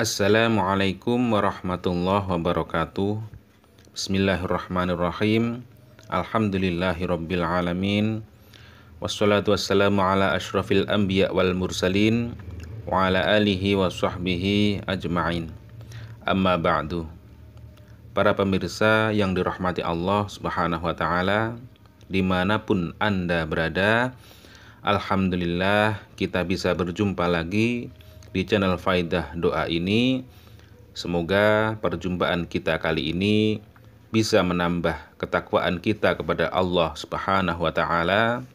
Assalamualaikum warahmatullahi wabarakatuh. Bismillahirrahmanirrahim. Alhamdulillahirabbil alamin. Wassalatu wassalamu ala asyrafil anbiya wal mursalin wa ala alihi wa sahbihi ajma'in. Amma ba'du. Para pemirsa yang dirahmati Allah Subhanahu wa taala, dimanapun Anda berada, alhamdulillah kita bisa berjumpa lagi di channel Faidah Doa ini. Semoga perjumpaan kita kali ini bisa menambah ketakwaan kita kepada Allah Subhanahu wa taala,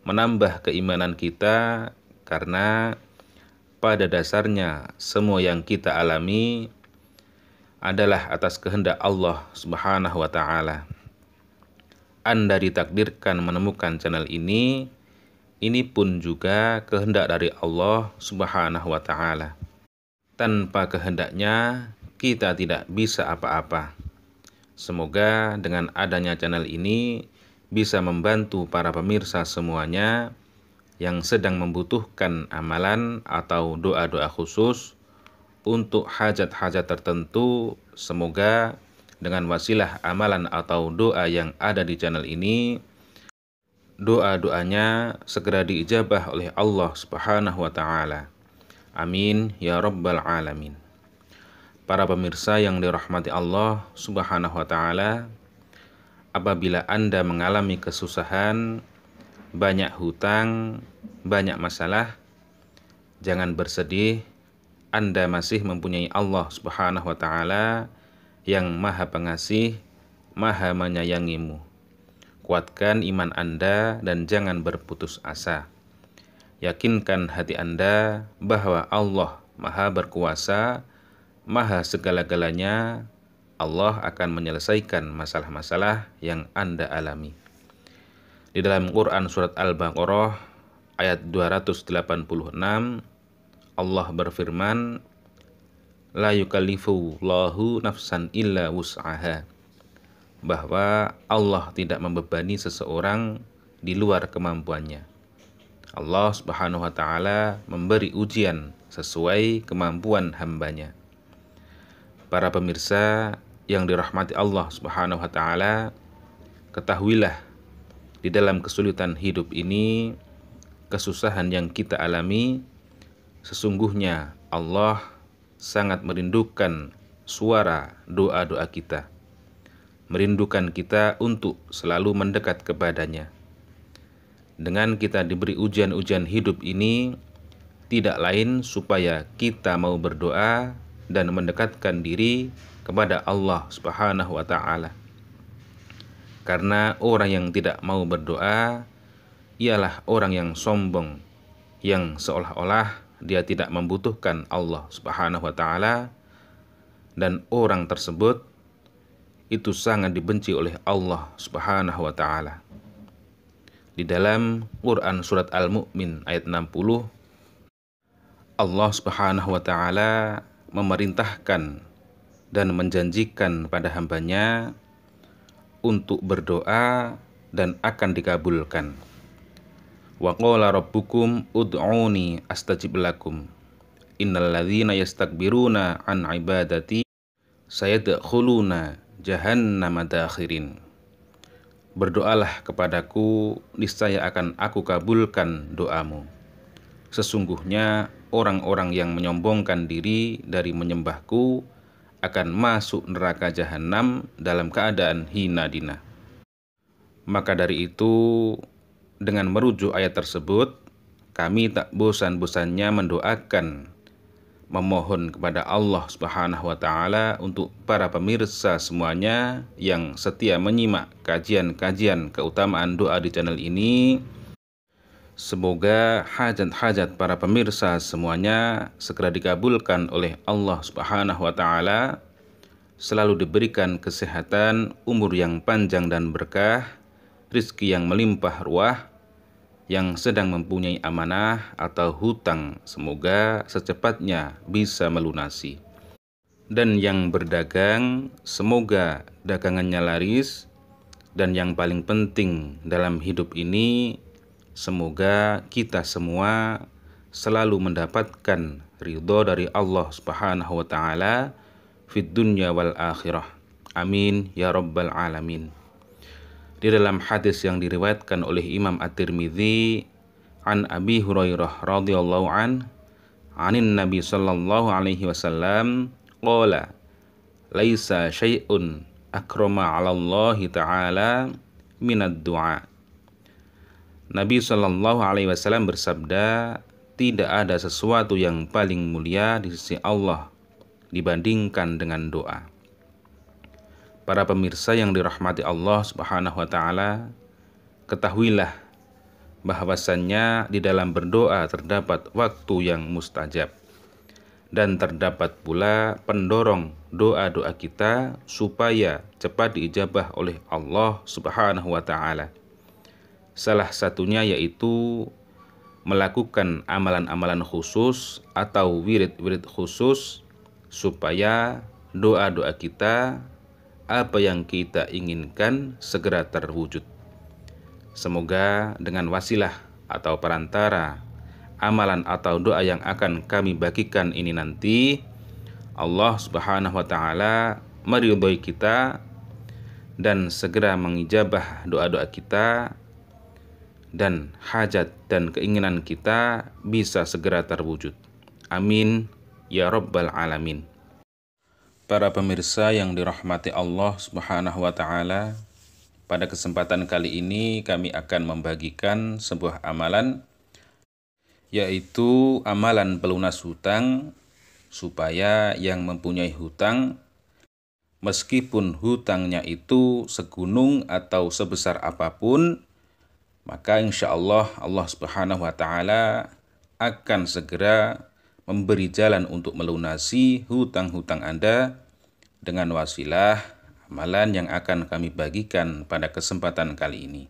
menambah keimanan kita, karena pada dasarnya semua yang kita alami adalah atas kehendak Allah Subhanahu wa taala. Anda ditakdirkan menemukan channel ini pun juga kehendak dari Allah Subhanahu wa taala. Tanpa kehendaknya kita tidak bisa apa-apa. Semoga dengan adanya channel ini bisa membantu para pemirsa semuanya yang sedang membutuhkan amalan atau doa-doa khusus untuk hajat-hajat tertentu. Semoga dengan wasilah amalan atau doa yang ada di channel ini, doa-doanya segera diijabah oleh Allah Subhanahu wa taala. Amin ya rabbal alamin. Para pemirsa yang dirahmati Allah Subhanahu wa taala, apabila Anda mengalami kesusahan, banyak hutang, banyak masalah, jangan bersedih. Anda masih mempunyai Allah Subhanahu wa taala yang Maha Pengasih, Maha menyayangimu. Kuatkan iman Anda dan jangan berputus asa. Yakinkan hati Anda bahwa Allah Maha berkuasa, Maha segala-galanya. Allah akan menyelesaikan masalah-masalah yang Anda alami. Di dalam Quran surat Al-Baqarah ayat 286, Allah berfirman, la yukallifullahu nafsan illa wus'aha, bahwa Allah tidak membebani seseorang di luar kemampuannya. Allah Subhanahu wa taala memberi ujian sesuai kemampuan hambanya. Para pemirsa yang dirahmati Allah Subhanahu wa taala, ketahuilah di dalam kesulitan hidup ini, kesusahan yang kita alami, sesungguhnya Allah sangat merindukan suara doa-doa kita, merindukan kita untuk selalu mendekat kepadanya. Dengan kita diberi ujian-ujian hidup ini, tidak lain supaya kita mau berdoa dan mendekatkan diri kepada Allah Subhanahu wa taala. Karena orang yang tidak mau berdoa ialah orang yang sombong, yang seolah-olah dia tidak membutuhkan Allah Subhanahu wa taala, dan orang tersebut itu sangat dibenci oleh Allah Subhanahu wa taala. Di dalam Quran surat Al-Mu'min ayat 60, Allah Subhanahu wa taala memerintahkan dan menjanjikan pada hambanya untuk berdoa dan akan dikabulkan. Wa qala rabbukum ud'uni astajib lakum innal ladzina yastakbiruna an ibadati sayadkhuluna jahannama dakhirin. Berdoalah kepadaku, niscaya akan aku kabulkan doamu. Sesungguhnya orang-orang yang menyombongkan diri dari menyembahku akan masuk neraka jahanam dalam keadaan hina dina. Maka dari itu, dengan merujuk ayat tersebut, kami tak bosan-bosannya mendoakan, memohon kepada Allah Subhanahu wa taala untuk para pemirsa semuanya yang setia menyimak kajian-kajian keutamaan doa di channel ini. Semoga hajat-hajat para pemirsa semuanya segera dikabulkan oleh Allah Subhanahu wa taala, selalu diberikan kesehatan, umur yang panjang dan berkah, rizki yang melimpah ruah. Yang sedang mempunyai amanah atau hutang, semoga secepatnya bisa melunasi. Dan yang berdagang, semoga dagangannya laris. Dan yang paling penting dalam hidup ini, semoga kita semua selalu mendapatkan ridho dari Allah Subhanahu wa taala fid dunya wal akhirah. Amin ya rabbal alamin. Di dalam hadis yang diriwayatkan oleh Imam At-Tirmidzi an Abi Hurairah radhiyallahu anin Nabi sallallahu alaihi wasallam qala laisa syai'un akrama 'ala Allah taala minad du'a. Nabi sallallahu alaihi wasallam bersabda, tidak ada sesuatu yang paling mulia di sisi Allah dibandingkan dengan doa. Para pemirsa yang dirahmati Allah Subhanahu wa taala, ketahuilah bahwasannya di dalam berdoa terdapat waktu yang mustajab dan terdapat pula pendorong doa-doa kita supaya cepat diijabah oleh Allah Subhanahu wa taala. Salah satunya yaitu melakukan amalan-amalan khusus atau wirid-wirid khusus supaya doa-doa kita, apa yang kita inginkan segera terwujud. Semoga dengan wasilah atau perantara amalan atau doa yang akan kami bagikan ini nanti, Allah Subhanahu wa taala meridhoi kita dan segera mengijabah doa-doa kita, dan hajat dan keinginan kita bisa segera terwujud. Amin ya rabbal alamin. Para pemirsa yang dirahmati Allah Subhanahu wa taala, pada kesempatan kali ini kami akan membagikan sebuah amalan, yaitu amalan pelunas hutang, supaya yang mempunyai hutang, meskipun hutangnya itu segunung atau sebesar apapun, maka insya Allah Allah Subhanahu wa taala akan segera memberi jalan untuk melunasi hutang-hutang Anda dengan wasilah amalan yang akan kami bagikan pada kesempatan kali ini.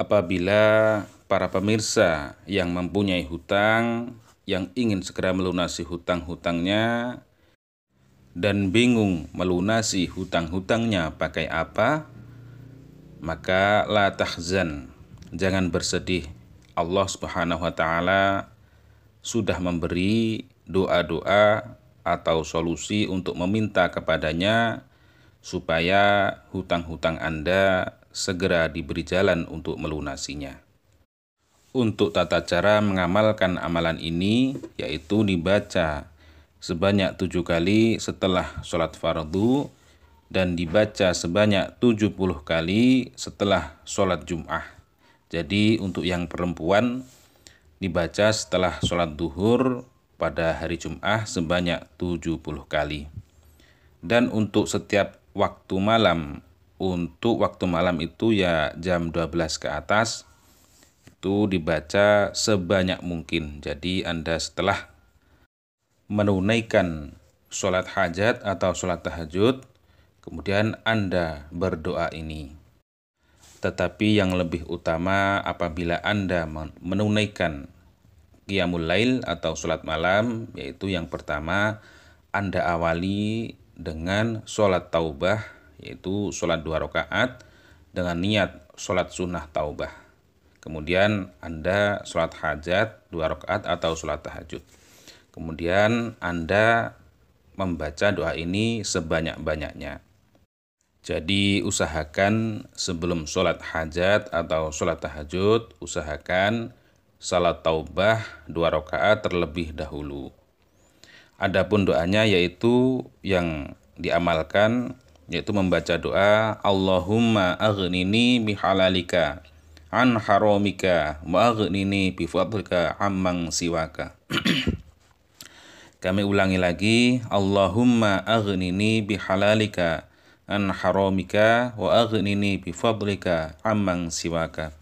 Apabila para pemirsa yang mempunyai hutang, yang ingin segera melunasi hutang-hutangnya dan bingung melunasi hutang-hutangnya pakai apa, maka la tahzan, jangan bersedih. Allah Subhanahu wa taala sudah memberi doa-doa atau solusi untuk meminta kepadanya supaya hutang-hutang Anda segera diberi jalan untuk melunasinya. Untuk tata cara mengamalkan amalan ini, yaitu dibaca sebanyak 7 kali setelah sholat fardu dan dibaca sebanyak 70 kali setelah sholat Jum'ah. Jadi untuk yang perempuan dibaca setelah sholat duhur pada hari Jum'ah sebanyak 70 kali. Dan untuk setiap waktu malam, untuk waktu malam itu ya jam 12 ke atas, itu dibaca sebanyak mungkin. Jadi Anda setelah menunaikan sholat hajat atau sholat tahajud, kemudian Anda berdoa ini. Tetapi yang lebih utama apabila Anda menunaikan qiyamul lail atau sholat malam, yaitu yang pertama Anda awali dengan sholat taubah, yaitu sholat 2 rakaat dengan niat sholat sunnah taubah. Kemudian Anda sholat hajat 2 rakaat atau sholat tahajud. Kemudian Anda membaca doa ini sebanyak-banyaknya. Jadi usahakan sebelum sholat hajat atau sholat tahajud, usahakan salat taubah 2 rakaat terlebih dahulu. Adapun doanya yaitu yang diamalkan, yaitu membaca doa Allahumma aghnini bihalalika an haramika wa aghnini bifadlika amman siwaka. Kami ulangi lagi, Allahumma aghnini bihalalika an haramika wa aghnini bifadlika amman siwaka.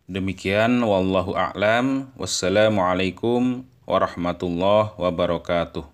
Demikian, wallahu a'lam. Wassalamualaikum warahmatullahi wabarakatuh.